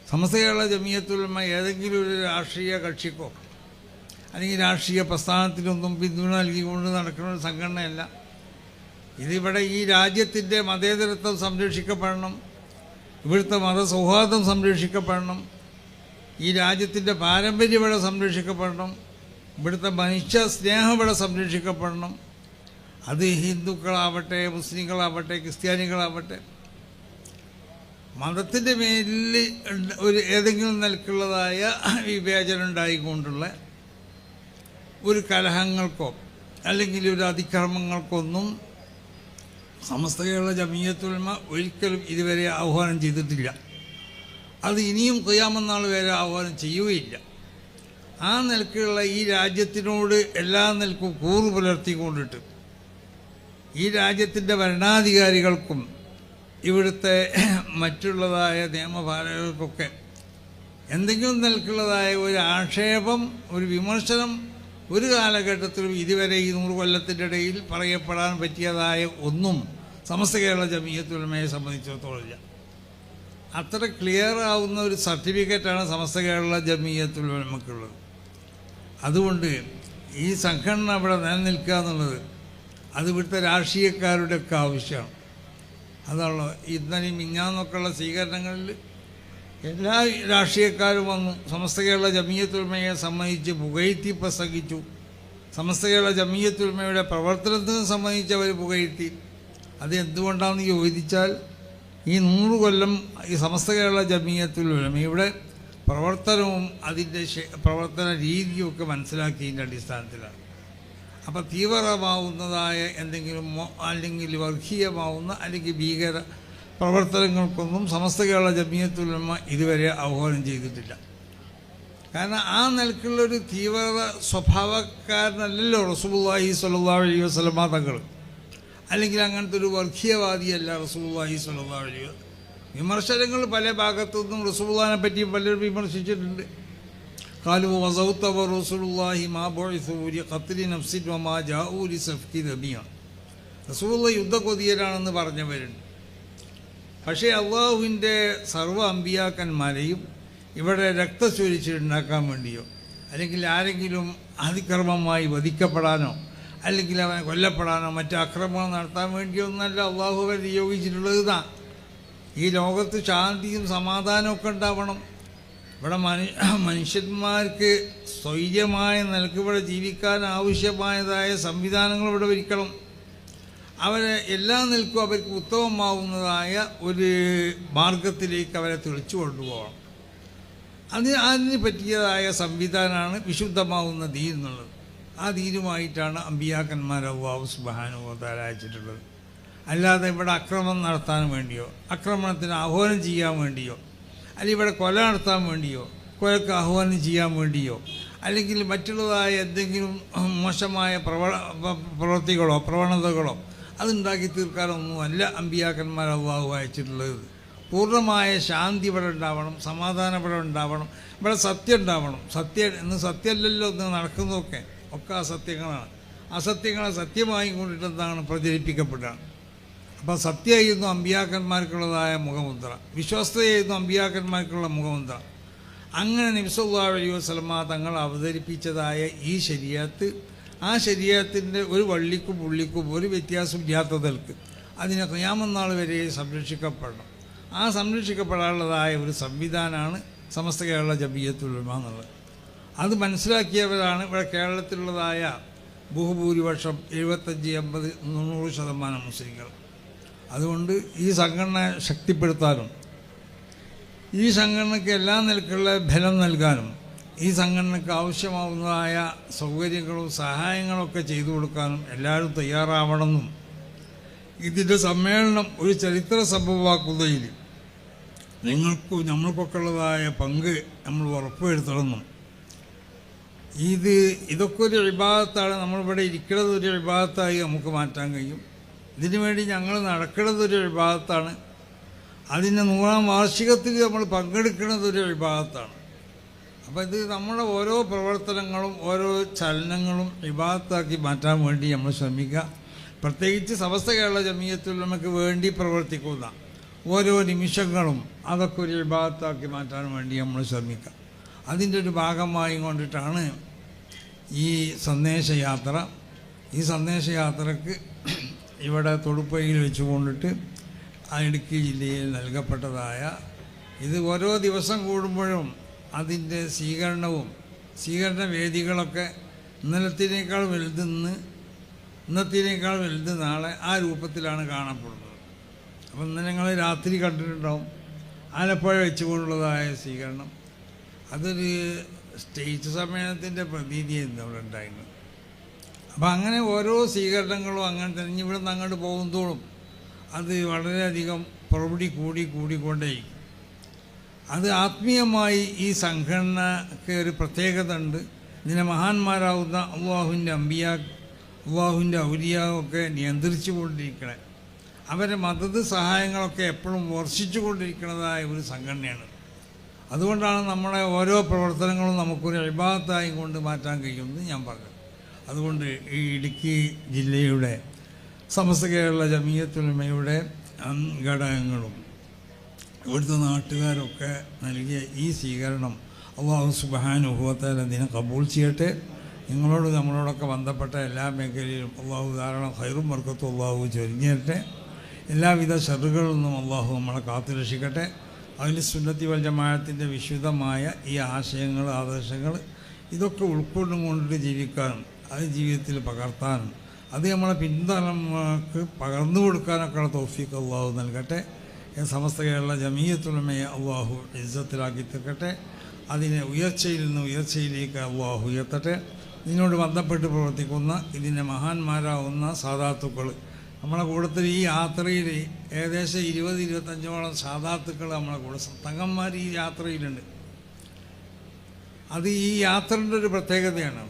സമസ്ത കേരള ജമിയത്തുൽ ഉലമ ഏതെങ്കിലും ഒരു രാഷ്ട്രീയ കക്ഷിക്കോ അല്ലെങ്കിൽ രാഷ്ട്രീയ പ്രസ്ഥാനത്തിനൊന്നും പിന്തുണ നൽകിക്കൊണ്ട് നടക്കുന്ന ഒരു സംഘടനയല്ല. ഇതിവിടെ ഈ രാജ്യത്തിൻ്റെ മതേതരത്വം സംരക്ഷിക്കപ്പെടണം, ഇവിടുത്തെ മതസൗഹാർദ്ദം സംരക്ഷിക്കപ്പെടണം, ഈ രാജ്യത്തിൻ്റെ പാരമ്പര്യം ഇവിടെ സംരക്ഷിക്കപ്പെടണം, ഇവിടുത്തെ മനുഷ്യ സ്നേഹം ഇവിടെ സംരക്ഷിക്കപ്പെടണം. അത് ഹിന്ദുക്കളാവട്ടെ, മുസ്ലിങ്ങളാവട്ടെ, ക്രിസ്ത്യാനികളാവട്ടെ, മതത്തിൻ്റെ മേലിൽ ഒരു ഏതെങ്കിലും നിലക്കുള്ളതായ വിവേചനം ഉണ്ടായിക്കൊണ്ടുള്ള ഒരു കലഹങ്ങൾക്കോ അല്ലെങ്കിൽ ഒരു അതിക്രമങ്ങൾക്കൊന്നും സമസ്ത കേരള ജമിയത്തുൽ ഉലമ ഒരിക്കലും ഇതുവരെ ആഹ്വാനം ചെയ്തിട്ടില്ല. അത് ഇനിയും ഖിയാമത്ത് നാൾ വരെ ആഹ്വാനം ചെയ്യുകയില്ല. ആ നിലക്കുള്ള ഈ രാജ്യത്തിനോട് എല്ലാ നിലക്കും കൂറ് പുലർത്തിക്കൊണ്ടിട്ട് ഈ രാജ്യത്തിൻ്റെ ഭരണാധികാരികൾക്കും ഇവിടുത്തെ മറ്റുള്ളതായ നിയമപാലകർക്കൊക്കെ എന്തെങ്കിലും നിലക്കുള്ളതായ ഒരു ആക്ഷേപം, ഒരു വിമർശനം ഒരു കാലഘട്ടത്തിലും ഇതുവരെ ഈ 100 കൊല്ലത്തിൻ്റെ ഇടയിൽ പറയപ്പെടാൻ പറ്റിയതായ ഒന്നും സമസ്ത കേരള ജമിയത്തുൽ ഉലമയെ സംബന്ധിച്ചിടത്തോളം ഇല്ല. അത്ര ക്ലിയർ ആവുന്ന ഒരു സർട്ടിഫിക്കറ്റാണ് സമസ്ത കേരള ജമിയത്തുൽ ഉലമക്കുള്ളത്. അതുകൊണ്ട് ഈ സംഘടന അവിടെ നിലനിൽക്കുക എന്നുള്ളത് അത് ഇവിടുത്തെ രാഷ്ട്രീയക്കാരുടെയൊക്കെ ആവശ്യമാണ്. അതാണല്ലോ ഇന്നലെയും മിഞ്ഞാന്നൊക്കെയുള്ള സ്വീകരണങ്ങളിൽ എല്ലാ രാഷ്ട്രീയക്കാരും വന്നു സമസ്ത കേരള ജമിയത്തുൽ ഉലമയെ സംബന്ധിച്ച് പുകഴ്ത്തി പ്രസംഗിച്ചു. സമസ്ത കേരള ജമിയത്തുൽ ഉലമയുടെ പ്രവർത്തനത്തിന് സംബന്ധിച്ച് അവർ പുകഴ്ത്തി. അത് എന്തുകൊണ്ടാണെന്ന് ചോദിച്ചാൽ ഈ 100 കൊല്ലം ഈ സമസ്ത കേരള ജമിയത്തുൽ ഉലമയുടെ പ്രവർത്തനവും അതിൻ്റെ പ്രവർത്തന രീതിയുമൊക്കെ മനസ്സിലാക്കിയതിൻ്റെ അടിസ്ഥാനത്തിലാണ്. അപ്പോൾ തീവ്രമാവുന്നതായ എന്തെങ്കിലും അല്ലെങ്കിൽ വർഗീയമാവുന്ന അല്ലെങ്കിൽ ഭീകര പ്രവർത്തനങ്ങൾക്കൊന്നും സമസ്ത കേരള ജമിയത്തുൽ ഉലമ ഇതുവരെ ആഹ്വാനം ചെയ്തിട്ടില്ല. കാരണം ആ നിലക്കുള്ളൊരു തീവ്ര സ്വഭാവക്കാരനല്ലല്ലോ റസൂലുള്ളാഹി സ്വല്ലല്ലാഹു അലൈഹി വസല്ലമ തങ്ങൾ. അല്ലെങ്കിൽ അങ്ങനത്തെ ഒരു വർഗീയവാദിയല്ല റസൂലുള്ളാഹി സ്വല്ലല്ലാഹു അലൈഹി വസല്ലം. വിമർശനങ്ങൾ പല ഭാഗത്തുനിന്നും റസൂലുള്ളാഹിനെ പറ്റി പലരും വിമർശിച്ചിട്ടുണ്ട്. ഖാലു വസൗത റസൂലുള്ളാഹി മാ ബുഇസു ലിഖത്ലി നഫ്സിൻ വമാ ജാഊ ലിസഫ്കി ദമിയ. റസൂലുള്ളാഹി യുദ്ധകൊതിയരാണെന്ന് പറഞ്ഞവരുണ്ട്. പക്ഷേ അള്ളാഹുവിൻ്റെ സർവ്വ അമ്പിയാക്കന്മാരെയും ഇവിടെ രക്തച്ചൊരിച്ചിട്ടുണ്ടാക്കാൻ വേണ്ടിയോ അല്ലെങ്കിൽ ആരെങ്കിലും അതിക്രമമായി വധിക്കപ്പെടാനോ അല്ലെങ്കിൽ അവനെ കൊല്ലപ്പെടാനോ മറ്റു ആക്രമണം നടത്താൻ വേണ്ടിയോ ഒന്നല്ല അള്ളാഹു അവരെ നിയോഗിച്ചിട്ടുള്ളത്. ഇതാ ഈ ലോകത്ത് ശാന്തിയും സമാധാനമൊക്കെ ഉണ്ടാവണം. ഇവിടെ മനുഷ്യന്മാർക്ക് സ്വൈര്യമായ നിലക്ക് ഇവിടെ ജീവിക്കാൻ ആവശ്യമായതായ സംവിധാനങ്ങൾ ഇവിടെ ഒരുക്കണം. അവരെ എല്ലാ നിലക്കും അവർക്ക് ഉത്തമമാവുന്നതായ ഒരു മാർഗത്തിലേക്ക് അവരെ തെളിച്ചു കൊണ്ടുപോകണം. അതിന് പറ്റിയതായ സംവിധാനമാണ് വിശുദ്ധമാവുന്ന ദീൻ എന്നുള്ളത്. ആ ദീനുമായിട്ടാണ് അമ്പിയാക്കന്മാർ അല്ലാഹു സുബ്ഹാനഹു വ തആല അയച്ചിട്ടുള്ളത്. അല്ലാതെ ഇവിടെ അക്രമം നടത്താൻ വേണ്ടിയോ അക്രമണത്തിന് ആഹ്വാനം ചെയ്യാൻ വേണ്ടിയോ അല്ലെങ്കിൽ ഇവിടെ കൊല നടത്താൻ വേണ്ടിയോ കൊലക്ക് ആഹ്വാനം ചെയ്യാൻ വേണ്ടിയോ അല്ലെങ്കിൽ മറ്റുള്ളതായ എന്തെങ്കിലും മോശമായ പ്രവൃത്തികളോ പ്രവണതകളോ അതുണ്ടാക്കി തീർക്കാനൊന്നുമല്ല അമ്പിയാക്കന്മാർ അല്ലാഹു അയച്ചിട്ടുള്ളത്. പൂർണ്ണമായ ശാന്തി ഇവിടെ ഉണ്ടാവണം, സമാധാനം ഇവിടെ ഉണ്ടാവണം, ഇവിടെ സത്യം ഉണ്ടാവണം. ഇന്ന് സത്യമല്ലല്ലോ ഇന്ന് നടക്കുന്നതൊക്കെ അസത്യങ്ങളാണ്. അസത്യങ്ങളെ സത്യമായി കൊണ്ടിട്ടെന്താണ് പ്രചരിപ്പിക്കപ്പെടുകയാണ്. അപ്പം സത്യമായിരുന്നു അമ്പിയാക്കന്മാർക്കുള്ളതായ മുഖമുദ്ര, വിശ്വസ്തയായിരുന്നു അമ്പിയാക്കന്മാർക്കുള്ള മുഖമുദ്ര. അങ്ങനെ നബി സല്ലല്ലാഹു അലൈഹി വസല്ലമ തങ്ങൾ അവതരിപ്പിച്ചതായ ഈ ശരീഅത്ത്, ആ ശരീഅത്തിൻ്റെ ഒരു വള്ളിക്കും പുള്ളിക്കും ഒരു വ്യത്യാസം ഇല്ലാത്തതൽക്ക് അതിനെ ഖിയാമത്ത് നാൾ വരെ സംരക്ഷിക്കപ്പെടണം. ആ സംരക്ഷിക്കപ്പെടാനുള്ളതായ ഒരു സംവിധാനമാണ് സമസ്ത കേരള ജമിയത്തുൽ ഉലമ എന്നുള്ളത്. അത് മനസ്സിലാക്കിയവരാണ് ഇവിടെ കേരളത്തിലുള്ളതായ ബഹുഭൂരിപക്ഷം 75-80-100% മുസ്ലിങ്ങൾ. അതുകൊണ്ട് ഈ സംഘടന ശക്തിപ്പെടുത്താനും ഈ സംഘടനയ്ക്ക് എല്ലാ നിലക്കുള്ള ബലം നൽകാനും ഈ സംഘടനയ്ക്ക് ആവശ്യമാവുന്നതായ സൗകര്യങ്ങളും സഹായങ്ങളൊക്കെ ചെയ്തു കൊടുക്കാനും എല്ലാവരും തയ്യാറാവണമെന്നും ഇതിൻ്റെ സമ്മേളനം ഒരു ചരിത്ര സംഭവമാക്കുന്നതിൽ നമ്മൾക്കൊക്കെ ഉള്ളതായ പങ്ക് നമ്മൾ ഉറപ്പുവരുത്തണമെന്നും ഇതൊക്കെ ഒരു ഇബാദത്താണ്. നമ്മളിവിടെ ഇരിക്കുന്നത് ഒരു ഇബാദത്തായി നമുക്ക് മാറ്റാൻ കഴിയും. ഇതിനു വേണ്ടി ഞങ്ങൾ നടക്കുന്നത് ഒരു ഇബാദത്താണ്. അതിൻ്റെ 100ാം വാർഷികത്തിൽ നമ്മൾ പങ്കെടുക്കുന്നത് ഒരു ഇബാദത്താണ്. അപ്പോൾ ഇത് നമ്മുടെ ഓരോ പ്രവർത്തനങ്ങളും ഓരോ ചലനങ്ങളും ഇബാദത്താക്കി മാറ്റാൻ വേണ്ടി നമ്മൾ ശ്രമിക്കുക. പ്രത്യേകിച്ച് സമസ്ത കേരള ജമിയത്തുൽ ഉലമയ്ക്ക് വേണ്ടി പ്രവർത്തിക്കുന്ന ഓരോ നിമിഷങ്ങളും അതൊക്കെ ഒരു ഇബാദത്താക്കി മാറ്റാൻ വേണ്ടി നമ്മൾ ശ്രമിക്കാം. അതിൻ്റെ ഒരു ഭാഗമായി കൊണ്ടിട്ടാണ് ഈ സന്ദേശയാത്ര. ഈ സന്ദേശയാത്രക്ക് ഇവിടെ തൊടുപ്പുഴയിൽ വെച്ച് കൊണ്ടിട്ട് ഇടുക്കി ജില്ലയിൽ നൽകപ്പെട്ടതായ ഇത് ഓരോ ദിവസം കൂടുമ്പോഴും അതിൻ്റെ സ്വീകരണ വേദികളൊക്കെ ഇന്നത്തേക്കാൾ വലുത് നാളെ ആ രൂപത്തിലാണ് കാണപ്പെടുന്നത്. അപ്പം ഇന്ന് ഞങ്ങൾ രാത്രി കണ്ടിട്ടുണ്ടാവും ആലപ്പുഴ വെച്ചുകൊണ്ടുള്ളതായ സ്വീകരണം. അതൊരു സ്റ്റേജ് സമ്മേളനത്തിൻ്റെ പ്രതീതിയായിരുന്നു അവിടെ ഉണ്ടായിരുന്നു. അപ്പം അങ്ങനെ ഓരോ സ്വീകരണങ്ങളും അങ്ങനെ തന്നെ ഇവിടെ നിന്ന് അങ്ങോട്ട് പോകുന്നതോളും അത് വളരെയധികം പ്രൗഢി കൂടിക്കൊണ്ടേയിരിക്കും. അത് ആത്മീയമായി ഈ സംഘടനയ്ക്ക് ഒരു പ്രത്യേകത ഉണ്ട്. ഇതിനെ മഹാന്മാരാവുന്ന അള്ളാഹുവിൻ്റെ ഔലിയാവൊക്കെ നിയന്ത്രിച്ചു കൊണ്ടിരിക്കണേ, അവരെ മദത് സഹായങ്ങളൊക്കെ എപ്പോഴും വർഷിച്ചു കൊണ്ടിരിക്കുന്നതായ ഒരു സംഘടനയാണ്. അതുകൊണ്ടാണ് നമ്മളെ ഓരോ പ്രവർത്തനങ്ങളും നമുക്കൊരു ഇബാദത്തായി കൊണ്ട് മാറ്റാൻ കഴിയുമെന്ന് ഞാൻ പറഞ്ഞു. അതുകൊണ്ട് ഈ ഇടുക്കി ജില്ലയുടെ സമസ്ത കേരള ജമിയത്തുൽ ഉലമയുടെ ഘടകങ്ങളും ഇവിടുത്തെ നാട്ടുകാരൊക്കെ നൽകിയ ഈ സ്വീകരണം അല്ലാഹു സുബ്ഹാനഹു വ തആല അതിനെ കബൂൽ ചെയ്യട്ടെ. നമ്മളോടൊക്കെ ബന്ധപ്പെട്ട എല്ലാ മേഖലയിലും അള്ളാഹു ധാരാളം ഖൈറും ബർക്കത്തും അള്ളാഹു ചൊരിഞ്ഞിരട്ടെ. എല്ലാവിധ ഷറുകളിൽ നിന്നും അള്ളാഹു നമ്മളെ കാത്തുരക്ഷിക്കട്ടെ. അഹ്ലു സുന്നത്തി വൽ ജമാഅത്തിൻ്റെ വിശുദ്ധമായ ഈ ആശയങ്ങൾ, ആദർശങ്ങൾ ഇതൊക്കെ ഉൾക്കൊണ്ടുകൊണ്ടിട്ട് ജീവിക്കാനും അത് ജീവിതത്തിൽ പകർത്താനും അത് നമ്മളെ പിൻതലമുറക്ക് പകർന്നു കൊടുക്കാനൊക്കെയുള്ള തൗഫീഖ് അള്ളാഹു നൽകട്ടെ. സമസ്ത കേരള ജമിയത്തുൽ ഉലമയെ അള്ളാഹു ഇസ്സത്തിലാക്കി തീർക്കട്ടെ. അതിനെ ഉയർച്ചയിൽ നിന്ന് ഉയർച്ചയിലേക്ക് അള്ളാഹു ഉയർത്തട്ടെ. ഇതിനോട് ബന്ധപ്പെട്ട് പ്രവർത്തിക്കുന്ന ഇതിൻ്റെ മഹാന്മാരാവുന്ന സാദാത്തുക്കൾ നമ്മളെ കൂട്ടത്തിൽ ഈ യാത്രയിൽ ഏകദേശം 20-25ഓളം സാദാത്തുക്കൾ നമ്മളെ കൂടെ തങ്ങന്മാർ ഈ യാത്രയിലുണ്ട്. അത് ഈ യാത്രയുടെ ഒരു പ്രത്യേകതയാണ്.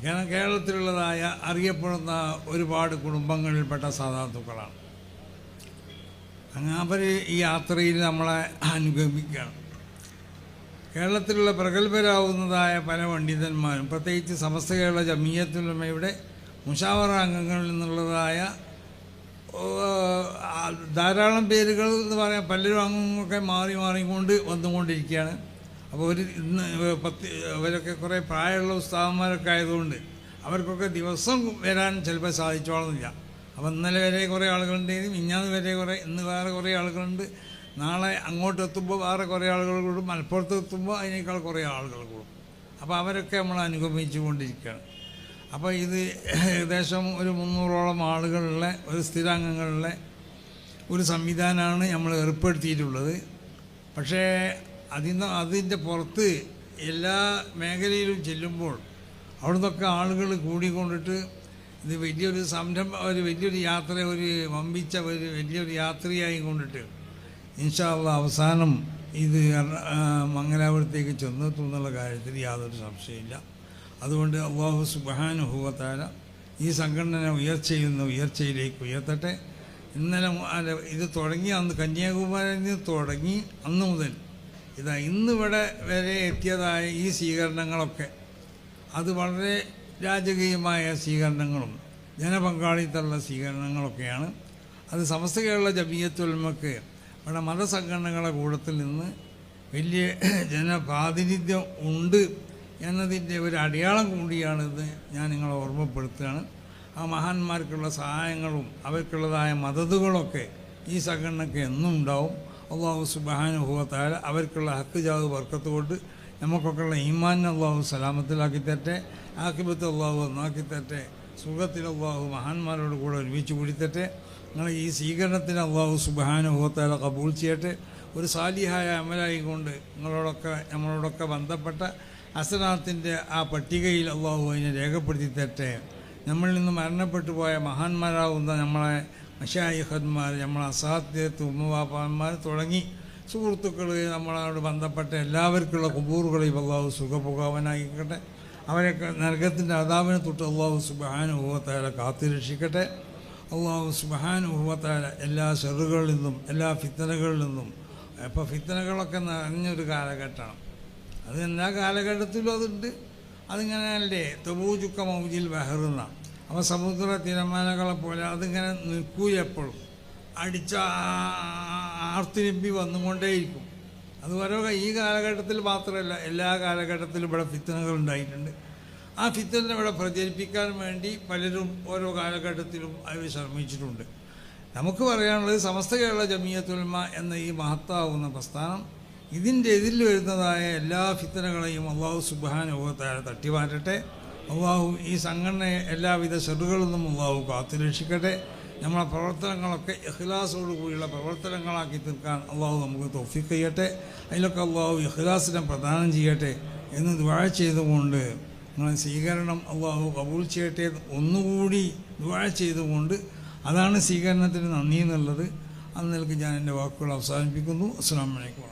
കാരണം കേരളത്തിലുള്ളതായ അറിയപ്പെടുന്ന ഒരുപാട് കുടുംബങ്ങളിൽപ്പെട്ട സാദാത്തുക്കളാണ്. അങ്ങനെ അവർ ഈ യാത്രയിൽ നമ്മളെ അനുഗമിക്കുകയാണ്. കേരളത്തിലുള്ള പ്രഗത്ഭരാവുന്നതായ പല പണ്ഡിതന്മാരും പ്രത്യേകിച്ച് സമസ്ത കേരള ജമിയത്തുൽ ഉലമയുടെ മുശാവറ അംഗങ്ങളിൽ നിന്നുള്ളതായ ധാരാളം പേരുകൾ എന്ന് പറയാം. പലരും അംഗങ്ങളൊക്കെ മാറിക്കൊണ്ട് വന്നുകൊണ്ടിരിക്കുകയാണ്. അപ്പോൾ അവരൊക്കെ കുറേ പ്രായമുള്ള ഉസ്താദന്മാരൊക്കെ ആയതുകൊണ്ട് അവർക്കൊക്കെ ദിവസം വരാൻ ചിലപ്പോൾ സാധിച്ചോളുന്നില്ല. അപ്പോൾ ഇന്നലെ വരെ കുറേ ആളുകളുണ്ട്, മിഞ്ഞാന്ന് വരെ ഇന്ന് വേറെ കുറേ ആളുകളുണ്ട്, നാളെ അങ്ങോട്ട് എത്തുമ്പോൾ വേറെ കുറേ ആളുകൾ കൂടും, മലപ്പുറത്ത് എത്തുമ്പോൾ അതിനേക്കാൾ കുറേ ആളുകൾ കൂടും. അപ്പോൾ അവരൊക്കെ നമ്മൾ അനുഗമിച്ചു കൊണ്ടിരിക്കുകയാണ്. അപ്പോൾ ഇത് ഏകദേശം ഒരു 300ഓളം ആളുകളുള്ള ഒരു സ്ഥിരാംഗങ്ങളുള്ള ഒരു സംവിധാനമാണ് നമ്മൾ ഏർപ്പെടുത്തിയിട്ടുള്ളത്. പക്ഷേ അതിൻ്റെ പുറത്ത് എല്ലാ മേഖലയിലും ചെല്ലുമ്പോൾ അവിടെ നിന്നൊക്കെ ആളുകൾ കൂടിക്കൊണ്ടിട്ട് ഇത് വലിയൊരു വലിയൊരു യാത്ര, ഒരു വമ്പിച്ച വലിയൊരു യാത്രയായി കൊണ്ടിട്ട് ഇൻഷാ അല്ലാഹ് അവസാനം ഇത് മംഗലാപുരത്തേക്ക് ചെന്നെത്തും എന്നുള്ള കാര്യത്തിൽ യാതൊരു സംശയമില്ല. അതുകൊണ്ട് അല്ലാഹു സുബ്ഹാനഹു വ തആല ഈ സംഘടന ഉയർച്ചയിലേക്ക് ഉയർത്തട്ടെ. ഇന്നലെ ഇത് തുടങ്ങി അന്ന് കന്യാകുമാരിയിൽ നിന്ന് തുടങ്ങി അന്ന് മുതൽ ഇന്നിവിടെ വരെ എത്തിയതായ ഈ സ്വീകരണങ്ങളൊക്കെ അത് വളരെ രാജകീയമായ സ്വീകരണങ്ങളും ജനപങ്കാളിത്തമുള്ള സ്വീകരണങ്ങളൊക്കെയാണ്. അത് സമസ്ത കേരള ജമിയത്തുൽ ഉലമക്ക് ഇവിടെ മതസംഘടനകളുടെ കൂട്ടത്തിൽ നിന്ന് വലിയ ജനപ്രാതിനിധ്യം ഉണ്ട് എന്നതിൻ്റെ ഒരു അടയാളം കൂടിയാണിത്. ഞാൻ നിങ്ങളെ ഓർമ്മപ്പെടുത്തുകയാണ്. ആ മഹാന്മാർക്കുള്ള സഹായങ്ങളും അവർക്കുള്ളതായ മദതുകളൊക്കെ ഈ സംഘടനയ്ക്ക് എന്നും ഉണ്ടാവും. അല്ലാഹു സുബ്ഹാനഹു വ തആല അവർക്കുള്ള ഹക്ക് ജാവ് ബർക്കത്ത് കൊണ്ട് നമുക്കൊക്കെയുള്ള ഈമാനിനെ അല്ലാഹു സലാമത്തിലാക്കി തരട്ടെ. ആഖിബത്ത് അല്ലാഹു നന്നാക്കി തരട്ടെ. സുഖത്തിൽ അല്ലാഹു മഹാന്മാരോട് കൂടെ ഒരുമിച്ച് കൂടിത്തട്ടെ. നിങ്ങൾ ഈ സ്വീകരണത്തിന് അല്ലാഹു സുബ്ഹാനഹു വ തആല കബൂൽ ചെയ്യട്ടെ. ഒരു സാലിഹായ അമലായിക്കൊണ്ട് നമ്മളോടൊക്കെ ബന്ധപ്പെട്ട ഹസനാത്തിൻ്റെ ആ പട്ടികയിൽ അല്ലാഹു അതിനെ രേഖപ്പെടുത്തി തരട്ടെ. നമ്മളിൽ നിന്ന് മരണപ്പെട്ടു പോയ മഹാന്മാരാവുന്ന നമ്മളെ മശായിഖന്മാർ, നമ്മളെ അസാധ്യത്ത് ഉമ്മവാപ്പന്മാർ തുടങ്ങി സുഹൃത്തുക്കൾ, നമ്മളോട് ബന്ധപ്പെട്ട എല്ലാവർക്കുള്ള കുബൂറുകളെയും അല്ലാഹു സുഖപുകാവനായിക്കട്ടെ. അവരൊക്കെ നരകത്തിൻ്റെ അദാബിനെ തൊട്ട് അല്ലാഹു സുബ്ഹാനഹു വ തആല കാത്തുരക്ഷിക്കട്ടെ. അല്ലാഹു സുബ്ഹാനഹു വ തആല എല്ലാ ഷറുകളിൽ നിന്നും എല്ലാ ഫിത്തനകളിൽ നിന്നും, ഇപ്പോൾ ഫിത്തനകളൊക്കെ നിറഞ്ഞൊരു കാലഘട്ടമാണ്. അത് എല്ലാ കാലഘട്ടത്തിലും അതുണ്ട്. അതിങ്ങനെയല്ലേ തബൂജുക്ക മൗജിൽ ബഹറുന്ന, അപ്പോൾ സമുദ്ര തിരമാലകളെ പോലെ അതിങ്ങനെ നിൽക്കൂല. എപ്പോഴും അടിച്ച ആർത്തിരമ്പി വന്നുകൊണ്ടേയിരിക്കും. അതുപോലെ ഈ കാലഘട്ടത്തിൽ മാത്രമല്ല, എല്ലാ കാലഘട്ടത്തിലും ഇവിടെ ഫിത്തനകൾ ഉണ്ടായിട്ടുണ്ട്. ആ ഫിത്തന ഇവിടെ പ്രചരിപ്പിക്കാൻ വേണ്ടി പലരും ഓരോ കാലഘട്ടത്തിലും അവർ ശ്രമിച്ചിട്ടുണ്ട്. നമുക്ക് പറയാനുള്ളത്, സമസ്ത കേരള ജമിയത്തുൽ ഉലമ എന്ന ഈ മഹത്താവുന്ന പ്രസ്ഥാനം ഇതിൻ്റെ എതിരിൽ വരുന്നതായ എല്ലാ ഫിത്തനകളെയും അള്ളാഹു സുബ്ഹാനഹു വ തആല തട്ടിമാറ്റട്ടെ. അള്ളാഹു ഈ സംഘടനയെ എല്ലാവിധ ഷർറുകളിൽ നിന്നും അള്ളാഹു കാത്തുരക്ഷിക്കട്ടെ. നമ്മളെ പ്രവർത്തനങ്ങളൊക്കെ ഇഖ്ലാസോടു കൂടിയുള്ള പ്രവർത്തനങ്ങളാക്കി തീർക്കാൻ അള്ളാഹു നമുക്ക് തൗഫീഖ് ചെയ്യട്ടെ. അതിലൊക്കെ അള്ളാഹു ഇഖ്ലാസിനെ പ്രദാനം ചെയ്യട്ടെ എന്ന് ദുആ ചെയ്തുകൊണ്ട്, നിങ്ങളെ സ്വീകരണം അള്ളാഹു കബൂൽ ചെയ്യട്ടെ ഒന്നുകൂടി ദുആ ചെയ്തുകൊണ്ട്, അതാണ് സ്വീകരണത്തിന് നന്ദി എന്നുള്ളത്. അന്ന് നിലക്ക് ഞാൻ എൻ്റെ വാക്കുകൾ അവസാനിപ്പിക്കുന്നു. അസ്സലാമു അലൈക്കും.